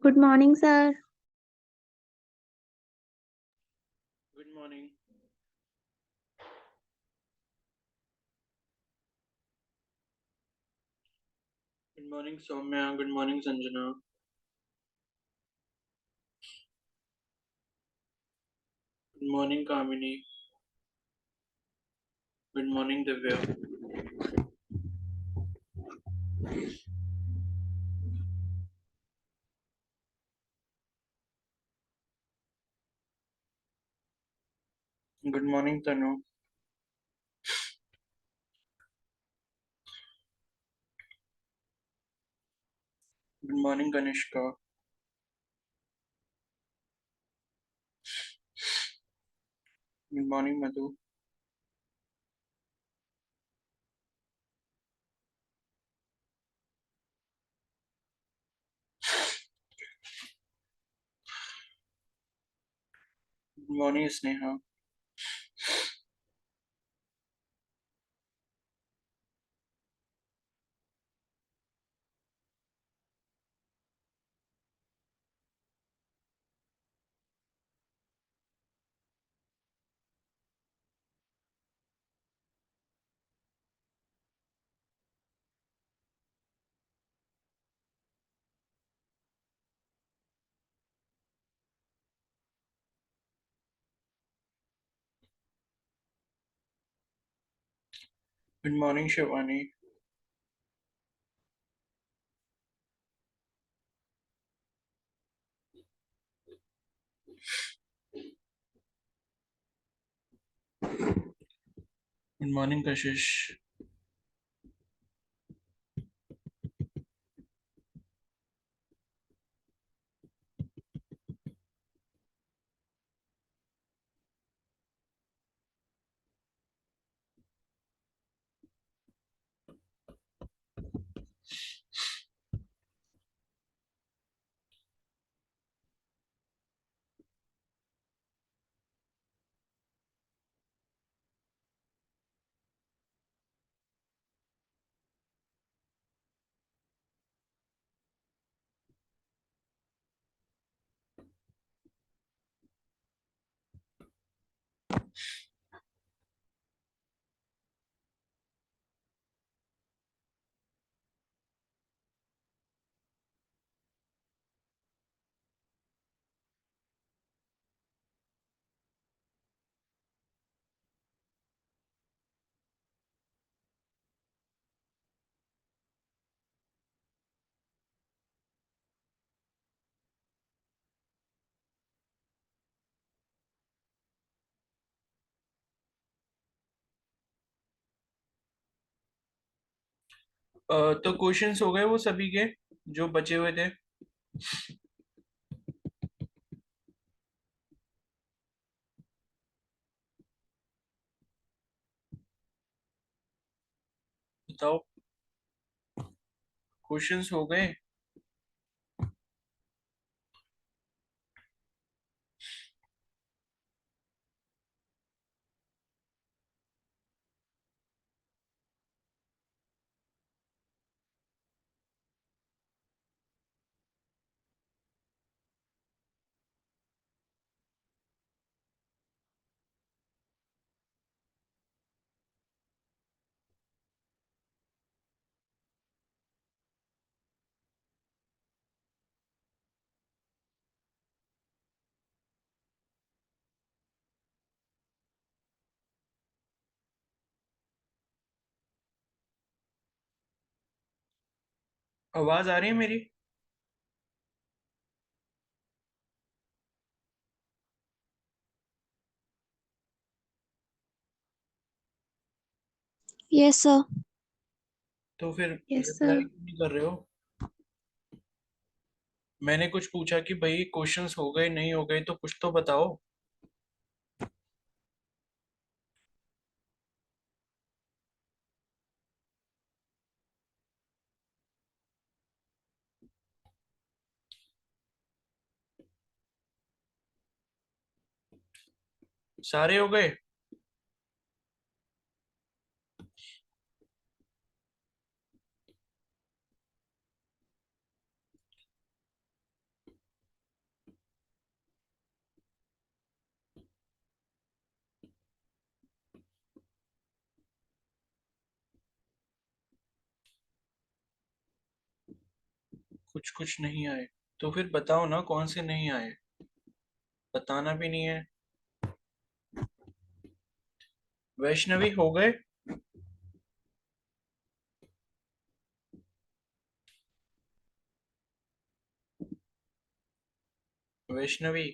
Good morning, sir. Good morning. Good morning, Soumya. Good morning, Sanjana. Good morning, Kamini. Good morning, Divya. Good morning, Tanu. Good morning, Kanishka. Good morning, Madhu. Good morning, Sneha. Good morning, Shivani. Good morning, Kashish. तो questions हो गए वो सभी के जो बचे हुए थे। बताओ, क्वेश्चंस हो गए। आवाज आ रही है मेरी? Yes, sir. तो फिर Yes, रिप्लाई sir. क्यों नहीं कर रहे हो? मैंने कुछ पूछा कि भाई क्वेश्चंस हो गए नहीं हो गए, तो कुछ तो बताओ। सारे हो गए? कुछ कुछ नहीं आए। तो फिर बताओ ना कौन से नहीं आए, बताना भी नहीं है। वैष्णवी हो गए। वैष्णवी।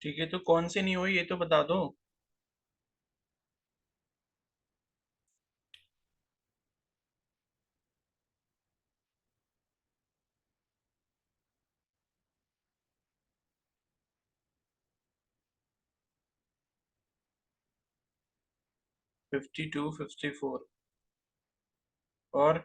ठीक है, तो कौन से नहीं हुई ये तो बता दो। 52, 54 और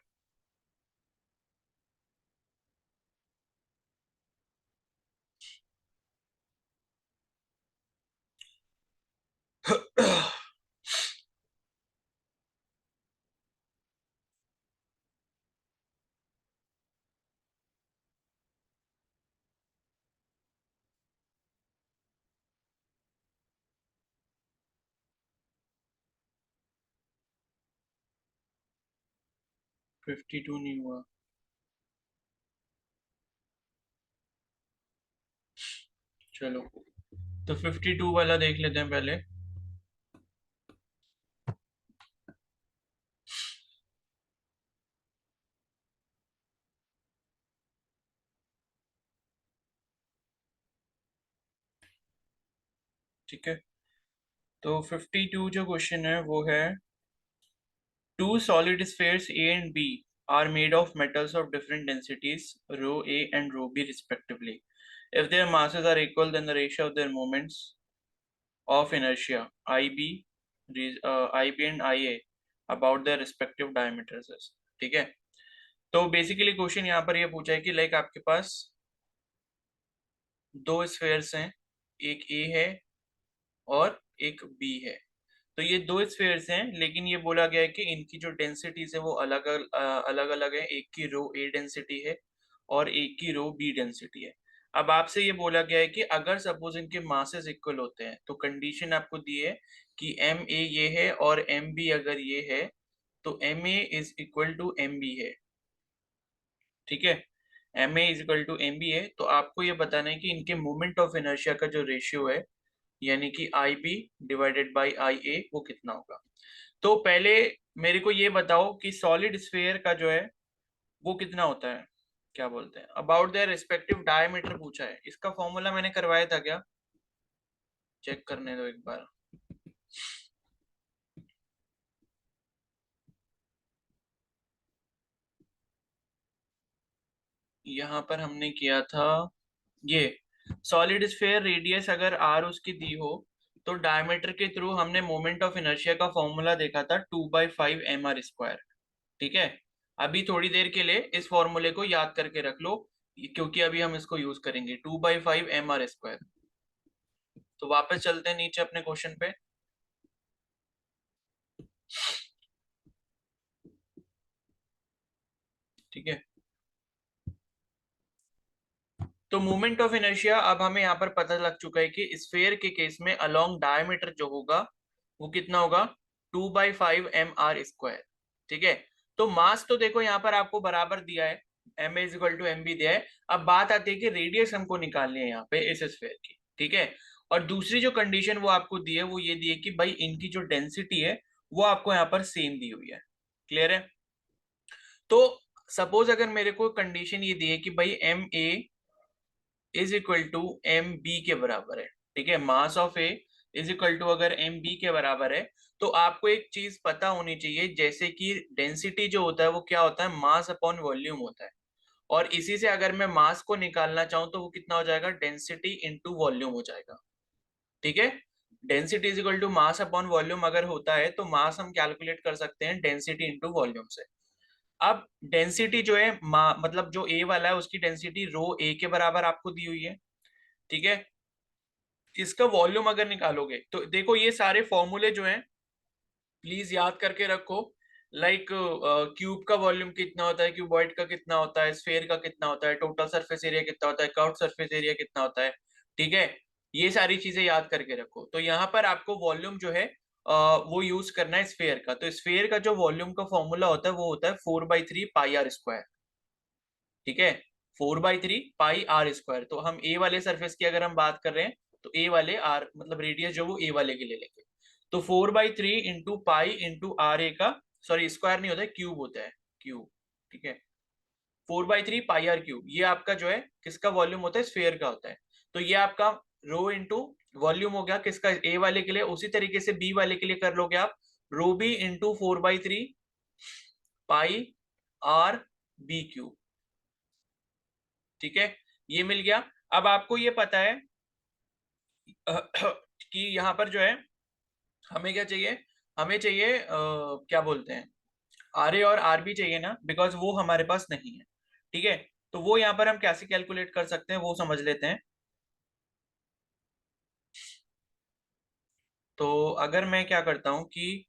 फिफ्टी 52 नहीं हुआ। चलो, तो 52 वाला देख लेते हैं पहले। ठीक है, तो 52 जो क्वेश्चन है वो है, two solid spheres A and B are made of metals of different densities, rho A and rho B respectively. If their masses are equal, then the ratio of their moments of inertia IB and IA about their respective diameters is। ठीक है, तो basically question यहाँ पर ये पूछा है कि like आपके पास दो स्फेयर्स हैं, एक ए है और एक बी है। तो ये दो स्फेयर्स हैं, लेकिन ये बोला गया है कि इनकी जो डेंसिटीज है वो अलग अलग है। एक की रो ए डेंसिटी है और एक की रो बी डेंसिटी है। अब आपसे ये बोला गया है कि अगर सपोज इनके मासेस इक्वल होते हैं, तो कंडीशन आपको दी है कि एम ए ये है और एम बी अगर ये है, तो M A is equal to M B है। ठीक है, M A is equal to M B है, तो आपको ये बताना है कि इनके मोमेंट ऑफ इनर्शिया का जो रेशियो है, यानी कि आई बी डिवाइडेड बाई आई ए, वो कितना होगा। तो पहले मेरे को ये बताओ कि सॉलिड स्फेयर का जो है वो कितना होता है, क्या बोलते हैं, अबाउट देयर रिस्पेक्टिव डायमीटर पूछा है। इसका फॉर्मूला मैंने करवाया था क्या, चेक करने दो एक बार। यहाँ पर हमने किया था ये, सॉलिड स्फेयर रेडियस अगर आर उसकी दी हो, तो डायमीटर के थ्रू हमने मोमेंट ऑफ इनर्शिया का फॉर्मूला देखा था 2/5 mr²। ठीक है, अभी थोड़ी देर के लिए इस फॉर्मूले को याद करके रख लो, क्योंकि अभी हम इसको यूज करेंगे 2/5 mr²। तो वापस चलते हैं नीचे अपने क्वेश्चन पे। ठीक है, तो मोमेंट ऑफ इनर्शिया अब हमें यहाँ पर पता लग चुका है कि स्फेयर के केस में अलोंग डायमीटर जो होगा वो कितना होगा, 2/5 mr²। ठीक है, तो मास तो देखो यहाँ पर आपको बराबर दिया है, M A is equal to M B दिया है। अब बात आती है कि रेडियस हमको निकालनी है यहाँ पे इस स्फेयर की। ठीक है, और दूसरी जो कंडीशन वो आपको दी है वो ये दी है कि भाई इनकी जो डेंसिटी है वो आपको यहाँ पर सेम दी हुई है। क्लियर है, तो सपोज अगर मेरे को कंडीशन ये दी है कि भाई M A is equal to M B के बराबर है। ठीक है, mass of A is equal to अगर एम बी के बराबर है, तो आपको एक चीज पता होनी चाहिए, जैसे कि डेंसिटी जो होता है वो क्या होता है, मास अपॉन वॉल्यूम होता है। और इसी से अगर मैं मास को निकालना चाहूं तो वो कितना हो जाएगा, डेंसिटी इंटू वॉल्यूम हो जाएगा। ठीक है, density is equal to mass upon volume अगर होता है तो मास हम कैलकुलेट कर सकते हैं डेंसिटी इंटू वॉल्यूम से। अब डेंसिटी जो है मतलब जो ए वाला है उसकी डेंसिटी रो ए के बराबर आपको दी हुई है। ठीक है, इसका वॉल्यूम अगर निकालोगे तो देखो ये सारे फॉर्मूले जो हैं प्लीज याद करके रखो। लाइक क्यूब का वॉल्यूम कितना होता है, क्यूबॉइड का कितना होता है, स्फेयर का कितना होता है, टोटल सरफेस एरिया कितना होता है, कर्व्ड सरफेस एरिया कितना होता है। ठीक है, ये सारी चीजें याद करके रखो। तो यहाँ पर आपको वॉल्यूम जो है वो यूज करना है स्फेयर का। तो स्फेयर का जो वॉल्यूम का फॉर्मूला होता है वो होता है 4/3 पाई आर स्क्वायर। ठीक है, 4/3 पाई आर स्क्वायर। तो हम ए वाले सरफेस की अगर हम बात कर रहे हैं तो ए वाले आर मतलब रेडियस जो वो ए वाले के ले लेंगे। तो 4/3 into pi into are A का, सॉरी स्क्वायर नहीं होता है, क्यूब होता है, क्यूब। ठीक है, 4/3 पाई आर क्यूब, ये आपका जो है किसका वॉल्यूम होता है, स्फेयर का होता है। तो ये आपका रो इंटू वॉल्यूम हो गया किसका, ए वाले के लिए। उसी तरीके से बी वाले के लिए कर लोगे आप, रो बी इंटू 4/3 पाई आर बी क्यूब। ठीक है, ये मिल गया। अब आपको ये पता है कि यहाँ पर जो है हमें क्या चाहिए, हमें चाहिए क्या बोलते हैं, आर ए और आर बी चाहिए ना, बिकॉज वो हमारे पास नहीं है। ठीक है, तो वो यहाँ पर हम कैसे कैलकुलेट कर सकते हैं वो समझ लेते हैं। तो अगर मैं क्या करता हूँ कि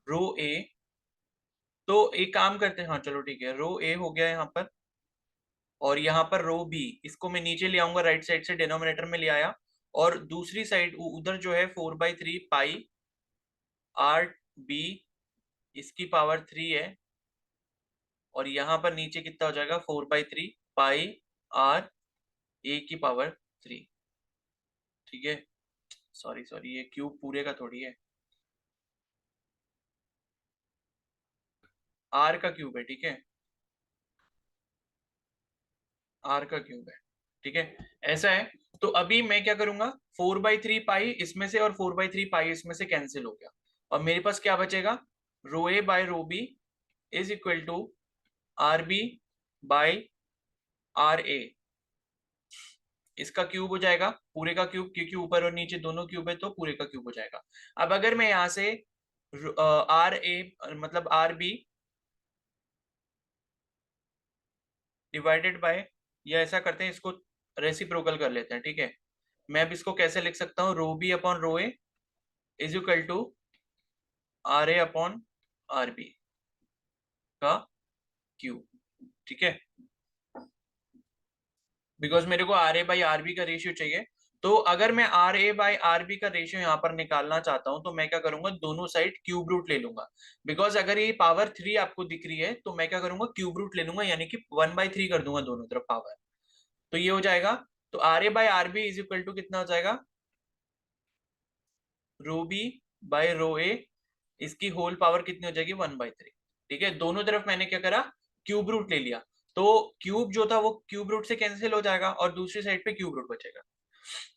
रो ए, तो एक काम करते हैं, हाँ चलो ठीक है, रो ए हो गया यहाँ पर, और यहाँ पर रो बी इसको मैं नीचे ले आऊंगा, राइट साइड से डिनोमिनेटर में ले आया। और दूसरी साइड उधर जो है 4/3 पाई आर बी, इसकी पावर 3 है। और यहाँ पर नीचे कितना हो जाएगा, 4/3 पाई आर ए की पावर 3। ठीक है, सॉरी सॉरी, ये क्यूब पूरे का थोड़ी है, आर का क्यूब है। ठीक है, आर का क्यूब है। ठीक है, ऐसा है। तो अभी मैं क्या करूंगा, 4/3 पाई इसमें से और 4/3 पाई इसमें से कैंसिल हो गया, और मेरे पास क्या बचेगा, rho A by rho B is equal to R B by R A, इसका क्यूब हो जाएगा, पूरे का क्यूब, क्योंकि ऊपर और नीचे दोनों क्यूब है तो पूरे का क्यूब हो जाएगा। अब अगर मैं यहां से आर ए मतलब आर बी डिवाइडेड बाय, या ऐसा करते हैं इसको रेसिप्रोकल कर लेते हैं। ठीक है, मैं अब इसको कैसे लिख सकता हूँ, rho B upon rho A is equal to R A upon R B का क्यूब। ठीक है, बिकॉज मेरे को R A by R B का रेशियो चाहिए। तो अगर मैं R A by R B का रेशियो यहाँ पर निकालना चाहता हूँ तो मैं क्या करूंगा, दोनों साइड क्यूब रूट ले लूंगा। बिकॉज अगर ये पावर 3 आपको दिख रही है तो मैं क्या करूंगा, क्यूब रूट ले लूंगा, यानी कि 1/3 कर दूंगा दोनों तरफ पावर। तो ये हो जाएगा, तो R A by R B is equal to कितना हो जाएगा, रो बी बाई रो ए, इसकी होल पावर कितनी हो जाएगी, 1/3। ठीक है, दोनों तरफ मैंने क्या करा, क्यूब रूट ले लिया। तो क्यूब जो था वो क्यूब रूट से कैंसिल हो जाएगा और दूसरी साइड पे क्यूब रूट बचेगा।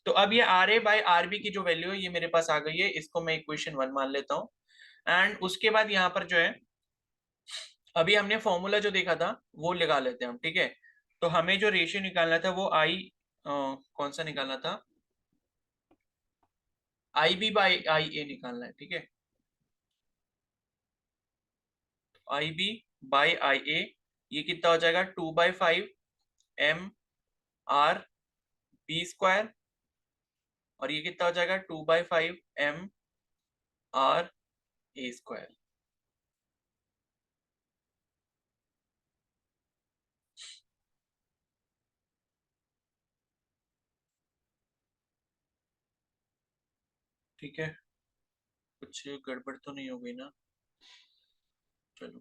तो अब ये R A by R B की जो वैल्यू है ये मेरे पास आ गई है, इसको मैं इक्वेशन 1 मान लेता हूँ। एंड उसके बाद यहाँ पर जो है, अभी हमने फॉर्मूला जो देखा था वो लगा लेते हैं हम। ठीक है, तो हमें जो रेशियो निकालना था वो कौन सा निकालना था, आई बी बाई आई ए निकालना है। ठीक है, आई बी बाई आई ए, ये कितना हो जाएगा, 2/5 m r बी स्क्वायर, और ये कितना हो जाएगा, 2/5 m r a स्क्वायर। ठीक है, कुछ गड़बड़ तो नहीं हो गई ना, चलो।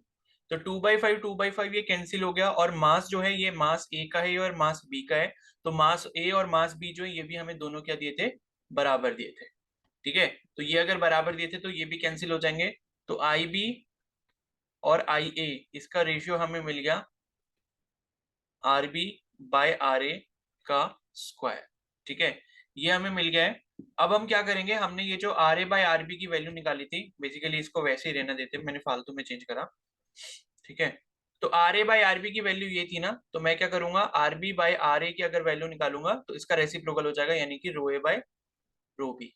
तो 2/5 ये कैंसिल हो गया, और मास जो है ये मास ए का है और मास बी का है। तो मास ए और मास बी जो है ये भी हमें दोनों क्या दिए थे, बराबर दिए थे। ठीक है, तो ये अगर बराबर दिए थे तो ये भी कैंसिल हो जाएंगे। तो आई बी और आई ए इसका रेशियो हमें मिल गया are B by R A का स्क्वायर। ठीक है, ये हमें मिल गया है। अब हम क्या करेंगे, हमने ये जो R A by R B की वैल्यू निकाली थी, बेसिकली इसको वैसे ही रहना देते, मैंने फालतू में चेंज करा। ठीक है, तो R A by R B की वैल्यू ये थी ना, तो मैं क्या करूंगा, R B by R A की अगर वैल्यू निकालूंगा तो इसका रेसिप्रोकल हो जाएगा, यानी कि रो ए बाय रो बी,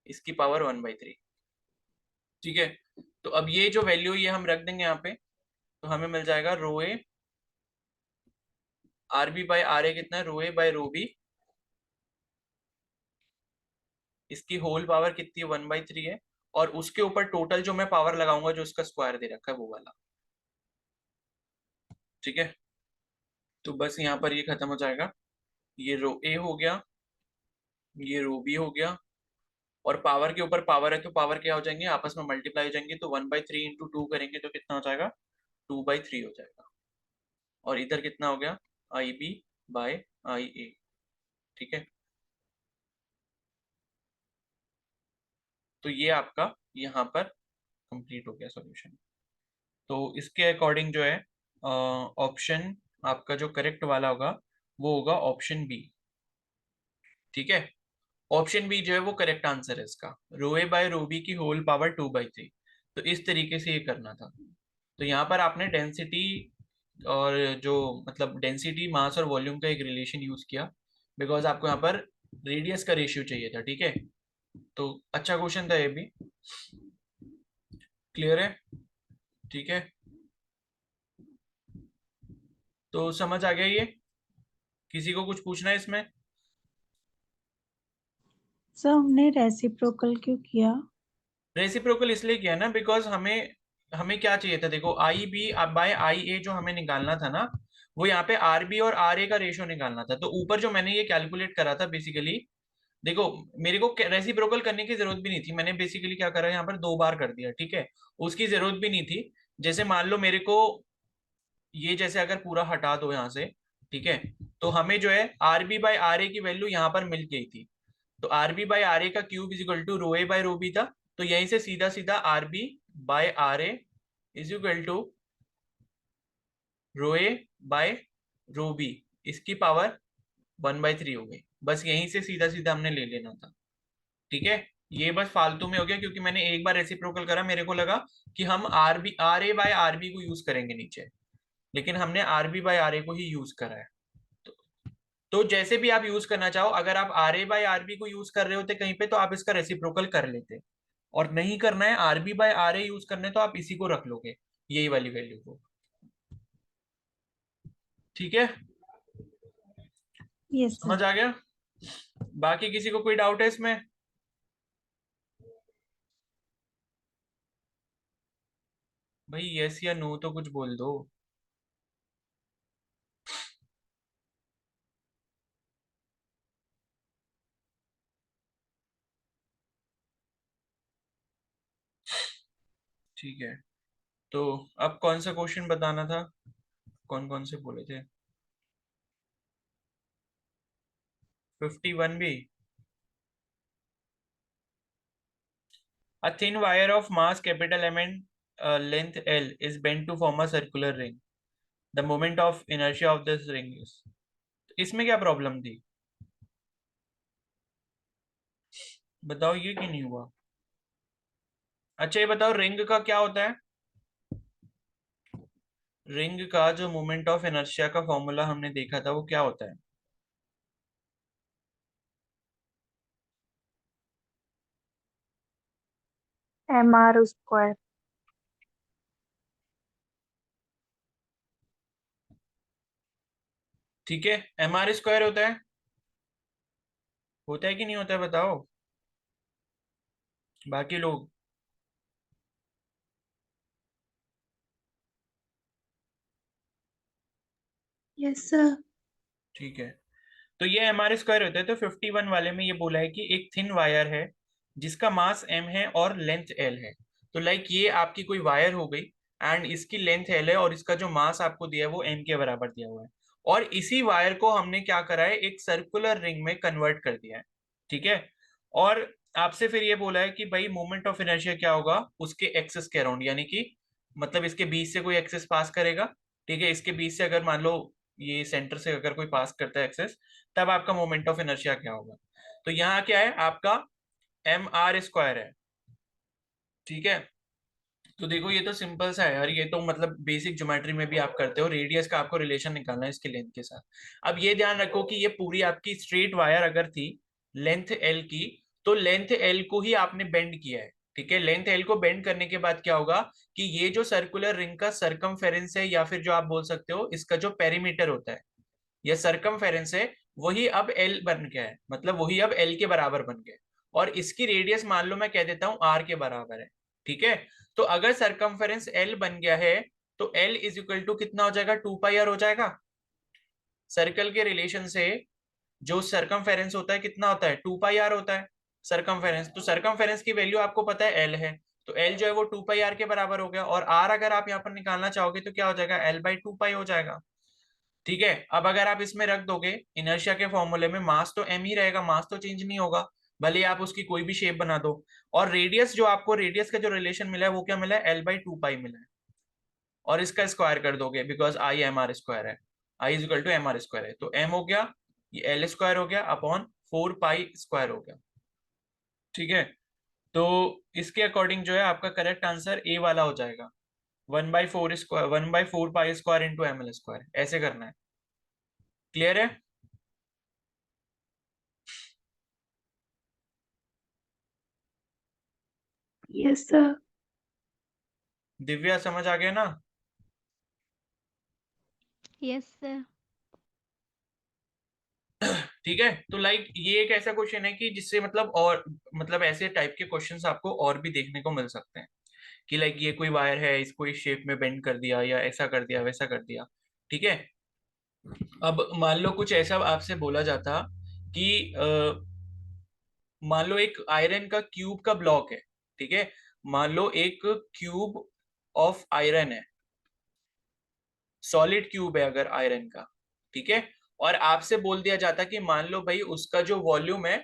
इसकी पावर 1/3। ठीक है, तो अब ये जो वैल्यू ये हम रख देंगे यहाँ पे, तो हमें मिल जाएगा rho A R B by R A कितना है, rho A by rho B, इसकी होल पावर कितनी है, 1/3 है, और उसके ऊपर टोटल जो मैं पावर लगाऊंगा जो इसका स्क्वायर दे रखा है वो वाला। ठीक है, तो बस यहाँ पर ये खत्म हो जाएगा, ये रो ए हो गया, ये रो बी हो गया, और पावर के ऊपर पावर है तो पावर क्या हो जाएंगे, आपस में मल्टीप्लाई हो जाएंगे, तो 1/3 इंटू 2 करेंगे तो कितना हो जाएगा, 2/3 हो जाएगा। और इधर कितना हो गया, आई बी बाय आई ए। ठीक है, तो ये आपका यहाँ पर कंप्लीट हो गया सॉल्यूशन। तो इसके अकॉर्डिंग जो है ऑप्शन आपका जो करेक्ट वाला होगा वो होगा ऑप्शन बी। ठीक है, ऑप्शन बी जो है वो करेक्ट आंसर है इसका, रो ए बाय रो बी की होल पावर 2/3। तो इस तरीके से ये करना था। तो यहाँ पर आपने डेंसिटी और जो मतलब डेंसिटी मास और वॉल्यूम का एक रिलेशन यूज किया, बिकॉज आपको यहाँ पर रेडियस का रेशियो चाहिए था। ठीक है, तो अच्छा क्वेश्चन था ये भी। क्लियर है? ठीक है, तो समझ आ गया ये? किसी को कुछ पूछना है इसमें? सर हमने रेसिप्रोकल क्यों किया? रेसिप्रोकल इसलिए किया ना, बिकॉज हमें हमें क्या चाहिए था, देखो आई बी बाय आई ए जो हमें निकालना था ना, वो यहाँ पे आर बी और आर ए का रेशियो निकालना था। तो ऊपर जो मैंने ये कैलकुलेट करा था बेसिकली, देखो मेरे को रेसिप्रोकल करने की जरूरत भी नहीं थी, मैंने बेसिकली क्या करा यहाँ पर 2 बार कर दिया। ठीक है, उसकी जरूरत भी नहीं थी। जैसे मान लो मेरे को ये जैसे अगर पूरा हटा दो यहाँ से, ठीक है, तो हमें जो है R B by R A की वैल्यू यहाँ पर मिल गई थी। तो R B by R A का cube is equal to rho A by rho B था। तो यहीं से सीधा सीधा R B by R A is equal to rho A by rho B, इसकी पावर 1/3 हो गई। बस यहीं से सीधा सीधा हमने ले लेना था। ठीक है, ये बस फालतू में हो गया क्योंकि मैंने एक बार रेसिप्रोकल करा, मेरे को लगा कि हम R A by R B को यूज करेंगे नीचे, लेकिन हमने R B by R A को ही यूज करा है। तो, तो जैसे भी आप यूज करना चाहो, अगर आप R A by R B को यूज कर रहे होते कहीं पे तो आप इसका रेसिप्रोकल कर लेते, और नहीं करना है, R B by R A use करना है तो आप इसी को रख लोगे, यही वाली वैल्यू को। ठीक है, यस समझ सर। आ गया? बाकी किसी को कोई डाउट है इसमें? भाई यस या नो तो कुछ बोल दो। ठीक है, तो अब कौन सा क्वेश्चन बताना था, कौन कौन से बोले थे? 51 भी। A thin wire of mass capital M and length L is bent to form a circular ring. The moment of inertia of this ring is, इसमें क्या प्रॉब्लम थी, बताओ, ये क्यों नहीं हुआ? अच्छा ये बताओ, रिंग का क्या होता है? रिंग का जो मोमेंट ऑफ इनर्शिया का फॉर्मूला हमने देखा था वो क्या होता है? mr²। ठीक है, एम आर स्क्वायर होता है कि नहीं होता है, बताओ बाकी लोग। Yes sir. ठीक है, तो ये एम आर स्क्वायर होता है। तो 51 वाले में ये बोला है कि एक थिन वायर है जिसका मास m है और लेंथ l है। तो लाइक ये आपकी कोई वायर हो गई, एंड इसकी लेंथ l है और इसका जो मास आपको दिया है वो m के बराबर दिया हुआ है, और इसी वायर को हमने क्या करा है, एक सर्कुलर रिंग में कन्वर्ट कर दिया है। ठीक है, और आपसे फिर ये बोला है कि भाई मोमेंट ऑफ इनर्शिया क्या होगा उसके एक्सिस के अराउंड, यानी कि मतलब इसके बीच से कोई एक्सिस पास करेगा। ठीक है, इसके बीच से अगर मान लो ये सेंटर से अगर कोई पास करता है एक्सेस, तब आपका मोमेंट ऑफ इनर्शिया क्या होगा। तो यहाँ क्या है आपका एम आर स्क्वायर है, ठीक है। तो देखो ये तो सिंपल सा है यार, ये तो मतलब बेसिक ज्योमेट्री में भी आप करते हो, रेडियस का आपको रिलेशन निकालना है इसके लेंथ के साथ। अब ये ध्यान रखो कि ये पूरी आपकी स्ट्रेट वायर अगर थी लेंथ एल की, तो लेंथ एल को ही आपने बेंड किया है, ठीक है। लेंथ एल को बेंड करने के बाद क्या होगा कि ये जो सर्कुलर रिंग का सरकमफेरेंस है, या फिर जो आप बोल सकते हो इसका जो पेरीमीटर होता है या सरकमफेरेंस है, वही अब एल बन गया है, मतलब वही अब एल के बराबर बन गया है। और इसकी रेडियस मान लो मैं कह देता हूं आर के बराबर है, ठीक है। तो अगर सरकमफेरेंस एल बन गया है, तो एल इज इक्वल टू कितना हो जाएगा, 2 पाई आर हो जाएगा। सर्कल के रिलेशन से जो सरकमफेरेंस होता है कितना होता है, 2 पाई आर होता है सरकमफेरेंस। तो सरकमफेरेंस की वैल्यू आपको पता है एल है, तो एल जो है वो 2 पाई आर के बराबर हो गया। और आर अगर आप यहाँ पर निकालना चाहोगे तो क्या हो जाएगा, L/2 पाई हो जाएगा, ठीक है। अब अगर आप इसमें रख दोगे इनर्शिया के फॉर्मूले में, मास तो एम ही रहेगा, मास तो चेंज नहीं होगा, भले आप उसकी कोई भी शेप बना दो। और रेडियस, जो आपको रेडियस का जो रिलेशन मिला है वो क्या मिला है, L/2 पाई मिला है। और इसका स्क्वायर कर दोगे, because I M R square है, I is equal to M R square है, तो एम हो गया, ये एल स्क्वायर हो गया अपॉन 4 पाई स्क्वायर हो गया, ठीक है। तो इसके अकॉर्डिंग जो है आपका करेक्ट आंसर ए वाला हो जाएगा, 1/4 square, 1/4 pi square into M L square, ऐसे करना है। क्लियर है। Yes sir. दिव्या समझ आ गया ना। Yes sir. ठीक है, तो लाइक ये एक ऐसा क्वेश्चन है कि जिससे मतलब, और मतलब ऐसे टाइप के क्वेश्चंस आपको और भी देखने को मिल सकते हैं कि लाइक ये कोई वायर है, इसको इस शेप में बेंड कर दिया या ऐसा कर दिया वैसा कर दिया, ठीक है। अब मान लो कुछ ऐसा आपसे बोला जाता कि मान लो एक आयरन का क्यूब का ब्लॉक है, ठीक है। मान लो एक क्यूब ऑफ आयरन है, सॉलिड क्यूब है अगर आयरन का, ठीक है। और आपसे बोल दिया जाता कि मान लो भाई उसका जो वॉल्यूम है,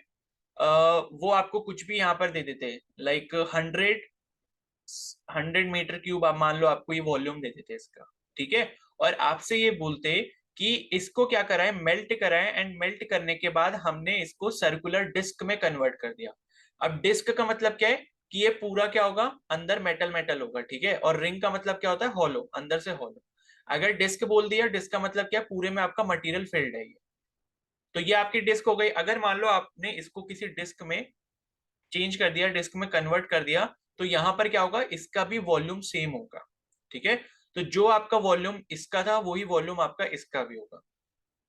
वो आपको कुछ भी यहाँ पर दे देते, लाइक 100 मीटर क्यूब, आप मान लो आपको ये वॉल्यूम दे देते इसका, ठीक है। और आपसे ये बोलते कि इसको क्या कराए, मेल्ट कराए, एंड मेल्ट करने के बाद हमने इसको सर्कुलर डिस्क में कन्वर्ट कर दिया। अब डिस्क का मतलब क्या है कि ये पूरा क्या होगा, अंदर मेटल मेटल होगा, ठीक है। और रिंग का मतलब क्या होता है, हॉलो, अंदर से हॉलो। अगर डिस्क बोल दिया, डिस्क का मतलब क्या है, पूरे में आपका मटेरियल फिल्ड है ये। तो ये आपकी डिस्क हो गई। अगर मान लो आपने इसको किसी डिस्क में चेंज कर दिया, डिस्क में कन्वर्ट कर दिया, तो यहां पर क्या होगा, इसका भी वॉल्यूम सेम होगा, ठीक है। तो जो आपका वॉल्यूम इसका था वही वॉल्यूम आपका इसका भी होगा।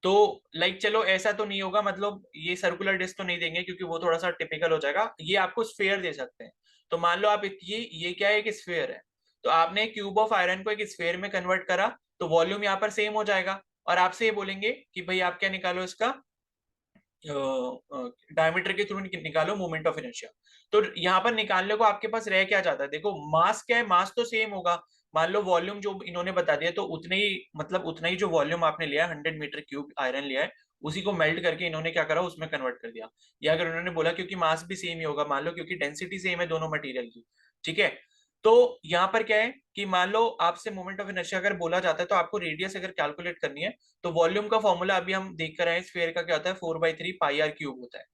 तो लाइक चलो ऐसा तो नहीं होगा, मतलब ये सर्कुलर डिस्क तो नहीं देंगे क्योंकि वो थोड़ा सा टिपिकल हो जाएगा, ये आपको स्फेयर दे सकते हैं। तो मान लो आप ये क्या है, एक स्फेयर है, तो आपने क्यूब ऑफ आयरन को एक स्फेयर में कन्वर्ट करा, तो वॉल्यूम यहाँ पर सेम हो जाएगा। और आपसे ये बोलेंगे कि भाई आप क्या निकालो इसका, डायमीटर के थ्रू निकालो मोमेंट ऑफ इनर्शिया। तो यहाँ पर निकालने को आपके पास रह क्या जाता है, देखो मास क्या है, मास तो सेम होगा। मान लो वॉल्यूम जो इन्होंने बता दिया, तो उतने ही मतलब उतना ही जो वॉल्यूम आपने लिया है, 100 मीटर क्यूब आयरन लिया है, उसी को मेल्ट करके इन्होंने क्या करा, उसमें कन्वर्ट कर दिया। या अगर उन्होंने बोला क्योंकि मास भी सेम ही होगा, मान लो क्योंकि डेंसिटी सेम है दोनों मटेरियल की, ठीक है। तो यहाँ पर क्या है कि मान लो आपसे मोमेंट ऑफ इनर्शिया अगर बोला जाता है, तो आपको रेडियस अगर कैलकुलेट करनी है, तो वॉल्यूम का फॉर्मूला अभी हम देख कर आए, स्फीयर का क्या होता है, 4/3 पाई आर क्यूब होता है।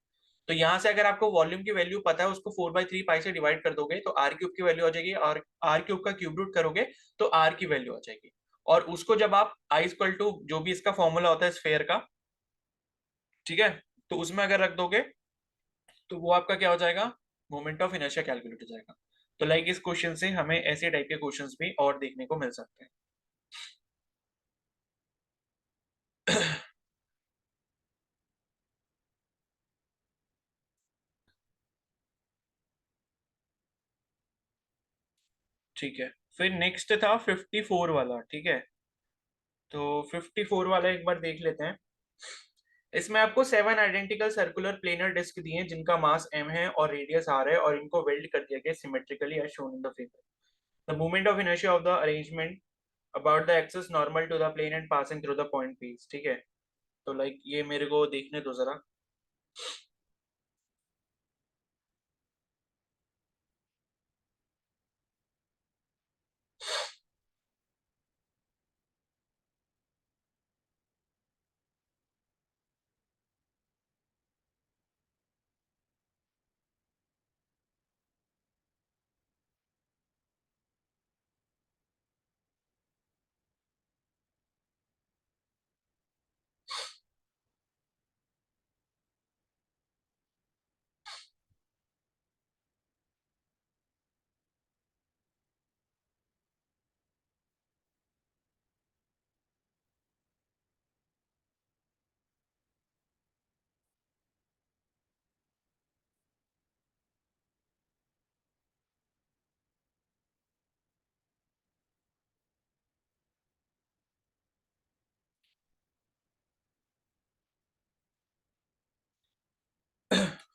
तो यहां से अगर आपको वॉल्यूम की वैल्यू पता है, उसको 4/3 पाई से डिवाइड कर दोगे तो आर क्यूब की वैल्यू आ जाएगी, और आर क्यूब का क्यूब रूट करोगे तो आर की वैल्यू आ जाएगी। और उसको जब आप आई इक्वल टू जो भी इसका फॉर्मूला होता है स्फेयर का, ठीक है, तो उसमें अगर रख दोगे तो वो आपका क्या हो जाएगा, मोमेंट ऑफ इनर्शिया कैलकुलेट हो जाएगा। तो लाइक इस क्वेश्चन से हमें ऐसे टाइप के क्वेश्चंस भी और देखने को मिल सकते हैं। ठीक है, फिर नेक्स्ट था 54 वाला, ठीक है। तो 54 वाला एक बार देख लेते हैं। इसमें आपको 7 आइडेंटिकल सर्कुलर प्लेनर डिस्क दिए हैं जिनका मास m है और रेडियस r है, और इनको वेल्ड कर दिया गया symmetrically as shown in the figure. The moment of inertia of the arrangement about the axis normal to the plane and passing through the point P, ठीक है। तो लाइक ये मेरे को देखने दो जरा।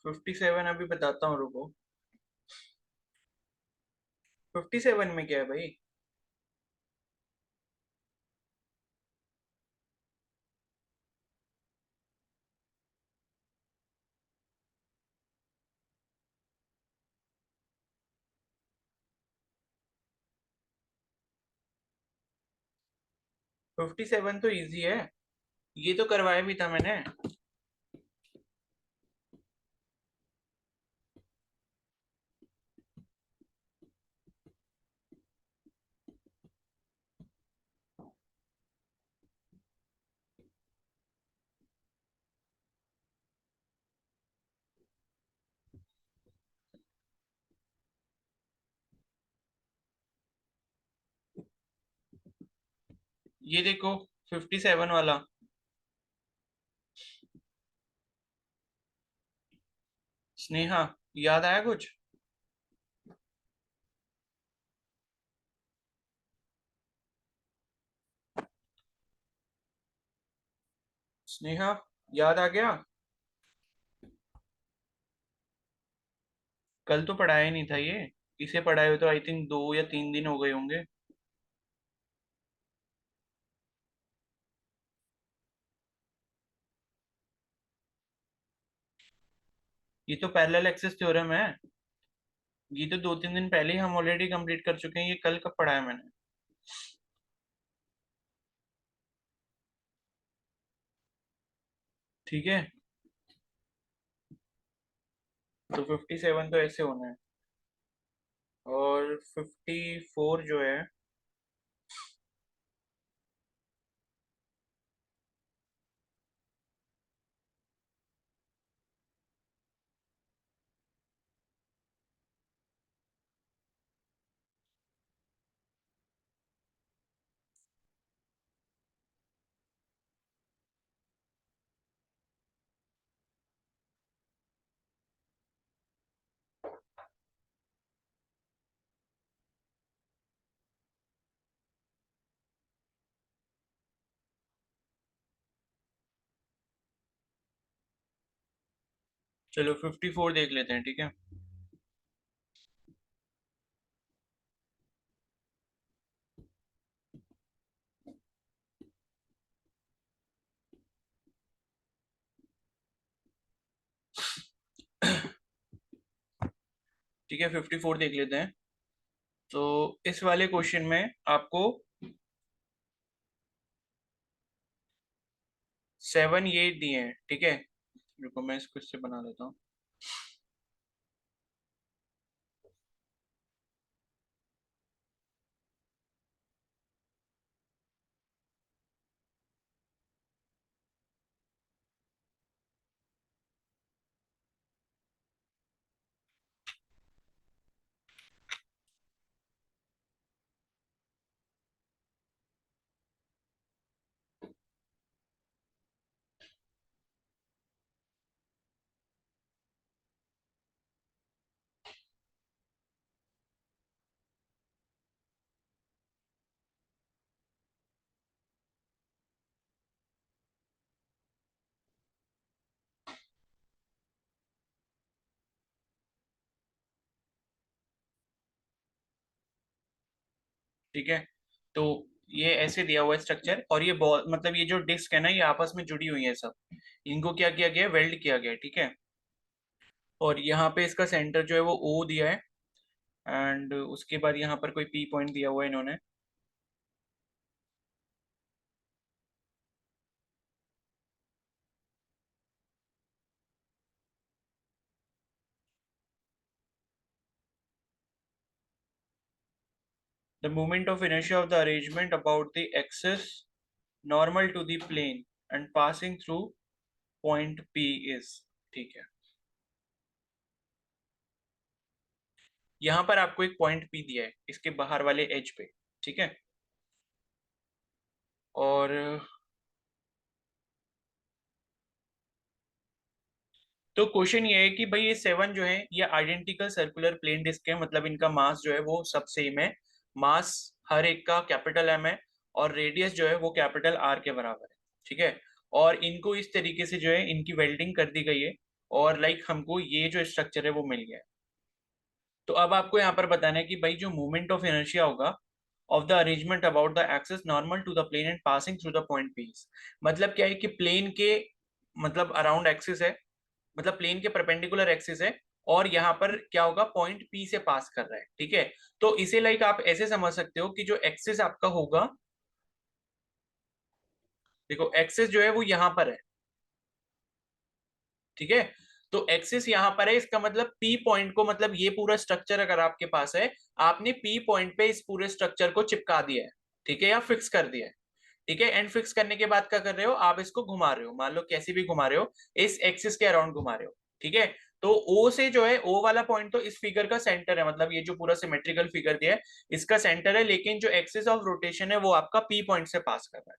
57 अभी बताता हूँ, रुको। 57 में क्या है भाई? 57 तो इजी है, ये तो करवाया भी था मैंने। ये देखो 57 वाला। स्नेहा, याद आया कुछ? स्नेहा, याद आ गया? कल तो पढ़ाया ही नहीं था ये, इसे पढ़ाए हुए तो आई थिंक 2 या 3 दिन हो गए होंगे। ये तो पैरेलल एक्सेस थ्योरम है, ये तो 2-3 दिन पहले ही हम ऑलरेडी कंप्लीट कर चुके हैं, ये कल कब पढ़ाया मैंने? ठीक है, तो 57 तो ऐसे होना है, और 54 जो है, चलो 54 देख लेते हैं, ठीक है। ठीक है, 54 देख लेते हैं। तो इस वाले क्वेश्चन में आपको 7 ये दिए हैं, ठीक है। रुको मैं इसको इससे बना देता हूँ। ठीक है, तो ये ऐसे दिया हुआ है स्ट्रक्चर, और ये बॉल मतलब ये जो डिस्क है ना, ये आपस में जुड़ी हुई है सब। इनको क्या किया गया है, वेल्ड किया गया है, ठीक है। और यहाँ पे इसका सेंटर जो है वो ओ दिया है, एंड उसके बाद यहाँ पर कोई पी पॉइंट दिया हुआ है इन्होंने। The moment of inertia of the arrangement about the axis normal to the plane and passing through point P is, ठीक है। यहाँ पर आपको एक पॉइंट P दिया है इसके बाहर वाले एज पे, ठीक है। और तो क्वेश्चन ये है कि भाई ये 7 जो है ये आइडेंटिकल सर्कुलर प्लेन डिस्क है, मतलब इनका मास जो है वो सब सेम है। मास हर एक का कैपिटल एम है, और रेडियस जो है वो कैपिटल आर के बराबर है, ठीक है। और इनको इस तरीके से जो है इनकी वेल्डिंग कर दी गई है, और लाइक हमको ये जो स्ट्रक्चर है वो मिल गया है। तो अब आपको यहाँ पर बताना है कि भाई जो मोमेंट ऑफ इनर्शिया होगा of the arrangement about the axis normal to the plane and passing through the point P. मतलब क्या है कि प्लेन के मतलब अराउंड एक्सिस है, मतलब प्लेन के परपेंडिकुलर एक्सिस है, और यहाँ पर क्या होगा, पॉइंट पी से पास कर रहा है, ठीक है। तो इसे लाइक आप ऐसे समझ सकते हो कि जो एक्सिस आपका होगा, देखो एक्सिस जो है वो यहाँ पर है, ठीक है। तो एक्सिस यहाँ पर है, इसका मतलब पी पॉइंट को, मतलब ये पूरा स्ट्रक्चर अगर आपके पास है, आपने पी पॉइंट पे इस पूरे स्ट्रक्चर को चिपका दिया है, ठीक है, या फिक्स कर दिया है, ठीक है। एंड फिक्स करने के बाद क्या कर रहे हो, आप इसको घुमा रहे हो, मान लो कैसे भी घुमा रहे हो, इस एक्सिस के अराउंड घुमा रहे हो, ठीक है। तो ओ से जो है, ओ वाला पॉइंट तो इस फिगर का सेंटर है, मतलब ये जो पूरा सिमेट्रिकल फिगर दिया है इसका सेंटर है, लेकिन जो एक्सिस ऑफ रोटेशन है वो आपका पी पॉइंट से पास कर रहा है,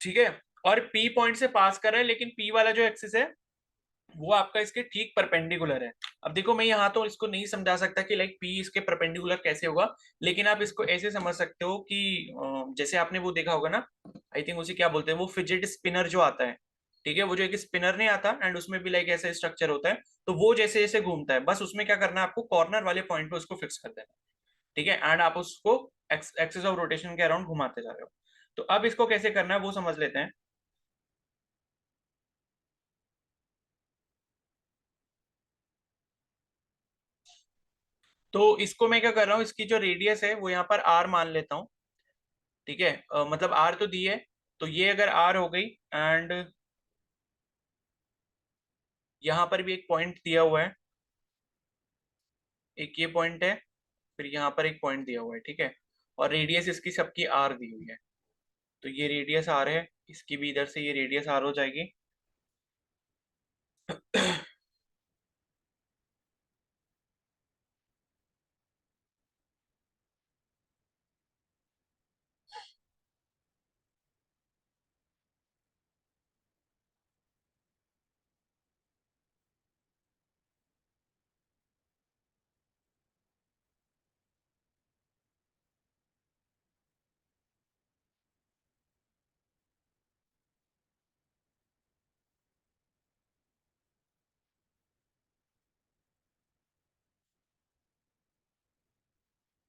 ठीक है। और पी पॉइंट से पास कर रहा है, लेकिन पी वाला जो एक्सिस है वो आपका इसके ठीक परपेंडिकुलर है। अब देखो मैं यहाँ तो इसको नहीं समझा सकता कि लाइक पी इसके परपेंडिकुलर कैसे होगा, लेकिन आप इसको ऐसे समझ सकते हो कि जैसे आपने वो देखा होगा ना, आई थिंक उसे क्या बोलते हैं, वो फिजेट स्पिनर जो आता है, ठीक है, वो जो एक स्पिनर नहीं आता एंड उसमें भी लाइक ऐसा स्ट्रक्चर होता है, तो वो जैसे जैसे घूमता है, बस उसमें क्या करना है आपको, कॉर्नर वाले पॉइंट पे उसको फिक्स कर देना है, ठीक है। एंड आप उसको एक्सिस ऑफ रोटेशन के अराउंड घुमाते जा रहे हो। तो अब इसको कैसे करना है वो समझ लेते हैं। तो इसको मैं क्या कर रहा हूँ, इसकी जो रेडियस है वो यहाँ पर आर मान लेता हूँ, ठीक है। मतलब आर तो दी है, तो ये अगर आर हो गई, एंड यहाँ पर भी एक पॉइंट दिया हुआ है, एक ये पॉइंट है, फिर यहाँ पर एक पॉइंट दिया हुआ है, ठीक है। और रेडियस इसकी सबकी आर दी हुई है, तो ये रेडियस आर है, इसकी भी इधर से ये रेडियस आर हो जाएगी।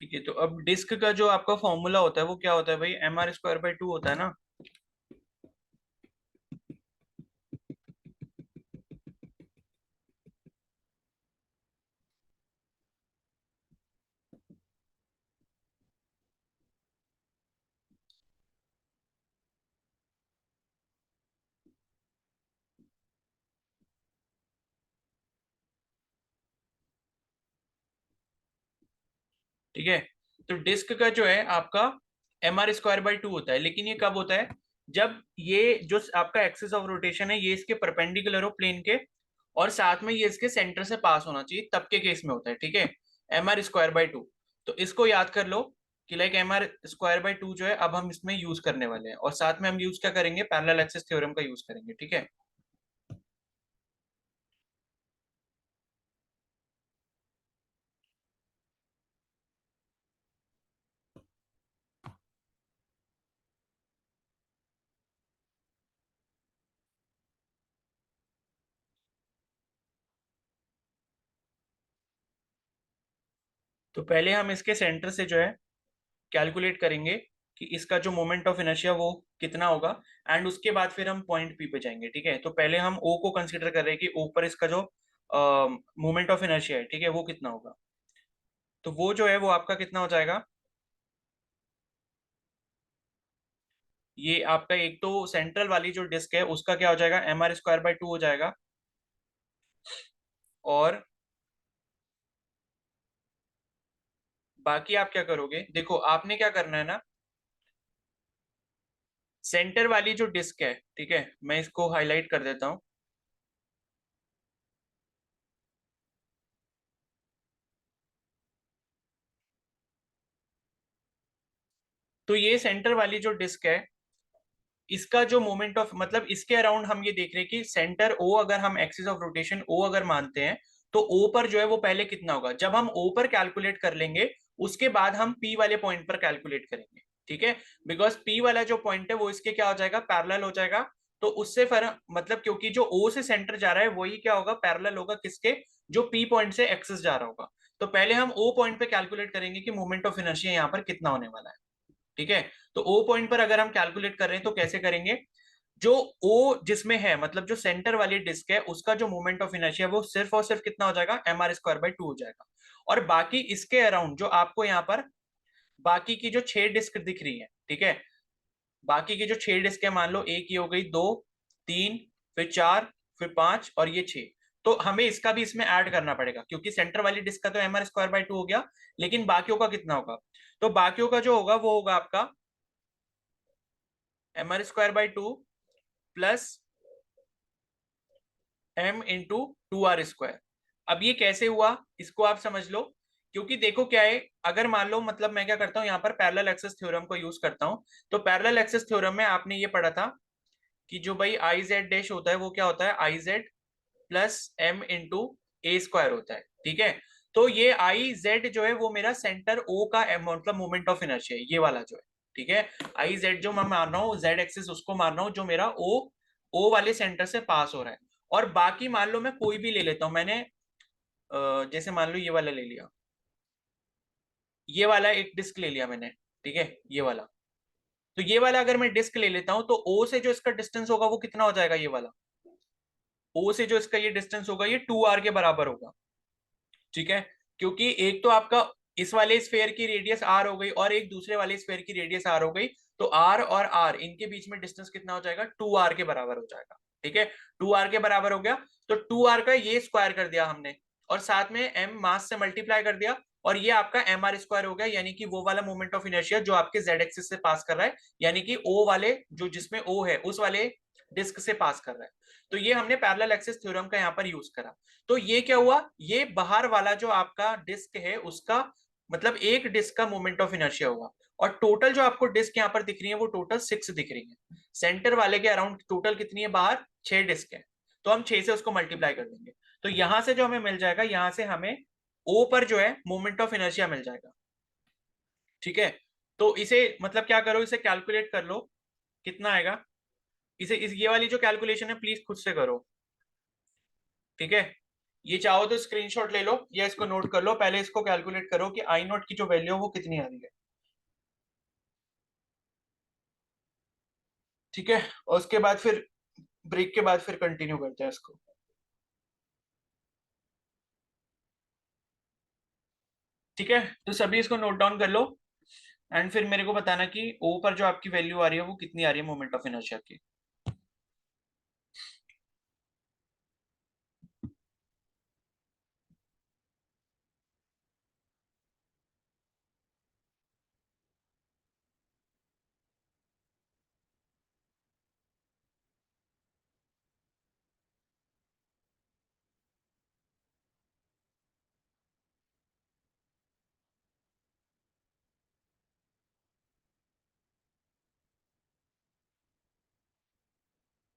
ठीक है, तो अब डिस्क का जो आपका फॉर्मूला होता है वो क्या होता है भाई, M R square by two होता है ना। ठीक है, तो डिस्क का जो है आपका M R square by two होता है, लेकिन ये कब होता है, जब ये जो आपका एक्सिस ऑफ रोटेशन है ये इसके परपेंडिकुलर हो प्लेन के, और साथ में ये इसके सेंटर से पास होना चाहिए, तब के केस में होता है, ठीक है। M R square by two, तो इसको याद कर लो कि like M R square by two जो है अब हम इसमें यूज करने वाले हैं, और साथ में हम यूज क्या करेंगे, पैरेलल एक्सिस थ्योरम का यूज करेंगे, ठीक है। तो पहले हम इसके सेंटर से जो है कैलकुलेट करेंगे कि इसका जो मोमेंट ऑफ इनर्शिया वो कितना होगा, एंड उसके बाद फिर हम पॉइंट पी पे जाएंगे, ठीक है। तो पहले हम ओ को कंसीडर कर रहे हैं कि ओ पर इसका जो मोमेंट ऑफ इनर्शिया है, ठीक है, वो कितना होगा। तो वो जो है वो आपका कितना हो जाएगा, ये आपका एक तो सेंट्रल वाली जो डिस्क है उसका क्या हो जाएगा, M R square by two हो जाएगा, और बाकी आप क्या करोगे, देखो आपने क्या करना है ना, सेंटर वाली जो डिस्क है, ठीक है, मैं इसको हाईलाइट कर देता हूं। तो ये सेंटर वाली जो डिस्क है, इसका जो मोमेंट ऑफ, मतलब इसके अराउंड हम ये देख रहे हैं कि सेंटर ओ, अगर हम एक्सिस ऑफ रोटेशन ओ अगर मानते हैं, तो ओ पर जो है वो पहले कितना होगा, जब हम ओ पर कैलकुलेट कर लेंगे उसके बाद हम पी वाले पॉइंट पर कैलकुलेट करेंगे, ठीक है। बिकॉज पी वाला जो पॉइंट है वो इसके क्या हो जाएगा, पैरेलल हो जाएगा। तो उससे फर्क मतलब क्योंकि जो O से सेंटर जा रहा है वही क्या होगा, पैरेलल होगा किसके, जो P पॉइंट से एक्सेस जा रहा होगा। तो पहले हम O पॉइंट पे कैलकुलेट करेंगे कि मोमेंट ऑफ इनर्शिया यहाँ पर कितना होने वाला है। ठीक है, तो O पॉइंट पर अगर हम कैलकुलेट कर रहे हैं तो कैसे करेंगे, जो O जिसमें है मतलब जो सेंटर वाली डिस्क है उसका जो मोमेंट ऑफ इनर्शिया वो सिर्फ और सिर्फ कितना हो जाएगा, mr² हो जाएगा। और बाकी इसके अराउंड जो आपको यहाँ पर बाकी की जो 6 डिस्क दिख रही है, ठीक है, बाकी की जो 6 डिस्क है, मान लो एक ही हो गई, 2, 3, फिर 4, फिर 5 और ये 6, तो हमें इसका भी इसमें ऐड करना पड़ेगा क्योंकि सेंटर वाली डिस्क का तो mr² हो गया, लेकिन बाकियों का कितना होगा, तो बाकियों का जो होगा वो होगा आपका mr² प्लस m × 2r²। अब ये कैसे हुआ इसको आप समझ लो, क्योंकि देखो क्या है, अगर मान लो मतलब मैं क्या करता हूं यहाँ पर पैरेलल एक्सेस थ्योरम को यूज करता हूं, तो पैरेलल एक्सेस थ्योरम में आपने ये पढ़ा था कि जो भाई आई जेड डैश होता है वो क्या होता है, I Z plus m × a² होता है। ठीक है, तो ये आई जेड जो है वो मेरा सेंटर O का मतलब मोमेंट ऑफ इनर्शिया है, ये वाला जो है। ठीक है, आई जेड जो मैं मान रहा हूँ, जेड एक्सिस उसको मान रहा हूँ जो मेरा O वाले सेंटर से पास हो रहा है। और बाकी मान लो मैं कोई भी ले लेता हूं, मैंने जैसे मान लो ये वाला ले लिया, ये वाला एक डिस्क ले लिया मैंने, ठीक है, ये वाला, तो ये वाला अगर मैं डिस्क ले लेता हूं तो O से जो इसका डिस्टेंस होगा वो कितना हो जाएगा, ये वाला O से जो इसका ये डिस्टेंस होगा ये 2r के बराबर होगा। ठीक है, क्योंकि एक तो आपका इस वाले स्फेयर की रेडियस r हो गई और एक दूसरे वाले स्फेयर की रेडियस r हो गई, तो r और r इनके बीच में डिस्टेंस कितना हो जाएगा, 2r के बराबर हो जाएगा। ठीक है, 2r के बराबर हो गया, तो 2r का ये स्क्वायर कर दिया हमने और साथ में m मास से मल्टीप्लाई कर दिया और ये आपका mr² हो गया, यानी कि वो वाला मोमेंट ऑफ इनर्शिया जो आपके z एक्सिस से पास कर रहा है, यानी कि O वाले जो जिसमें O है उस वाले डिस्क से पास कर रहा है। तो ये हमने पैरेलल एक्सिस थ्योरम का यहाँ पर यूज करा। तो ये क्या हुआ, ये बाहर वाला जो आपका डिस्क है उसका मतलब एक डिस्क का मोमेंट ऑफ इनर्शिया होगा, और टोटल जो आपको डिस्क यहाँ पर दिख रही है वो टोटल 6 दिख रही है। सेंटर वाले के अराउंड टोटल कितनी है, बाहर 6 डिस्क है, तो हम 6 से उसको मल्टीप्लाई कर देंगे, तो यहां से जो हमें मिल जाएगा, यहां से हमें O पर जो है मोमेंट ऑफ इनर्शिया मिल जाएगा। ठीक है, तो इसे मतलब क्या करो, इसे कैलकुलेट कर लो कितना आएगा, ये वाली जो कैलकुलेशन है प्लीज खुद से करो। ठीक है, ये चाहो तो स्क्रीनशॉट ले लो या इसको नोट कर लो, पहले इसको कैलकुलेट करो कि आई नॉट की जो वैल्यू है वो कितनी आ रही है। ठीक है, और उसके बाद फिर ब्रेक के बाद फिर कंटिन्यू करते हैं इसको। ठीक है, तो सभी इसको नोट डाउन कर लो एंड फिर मेरे को बताना कि ओ पर जो आपकी वैल्यू आ रही है वो कितनी आ रही है मोमेंट ऑफ इनर्शिया की।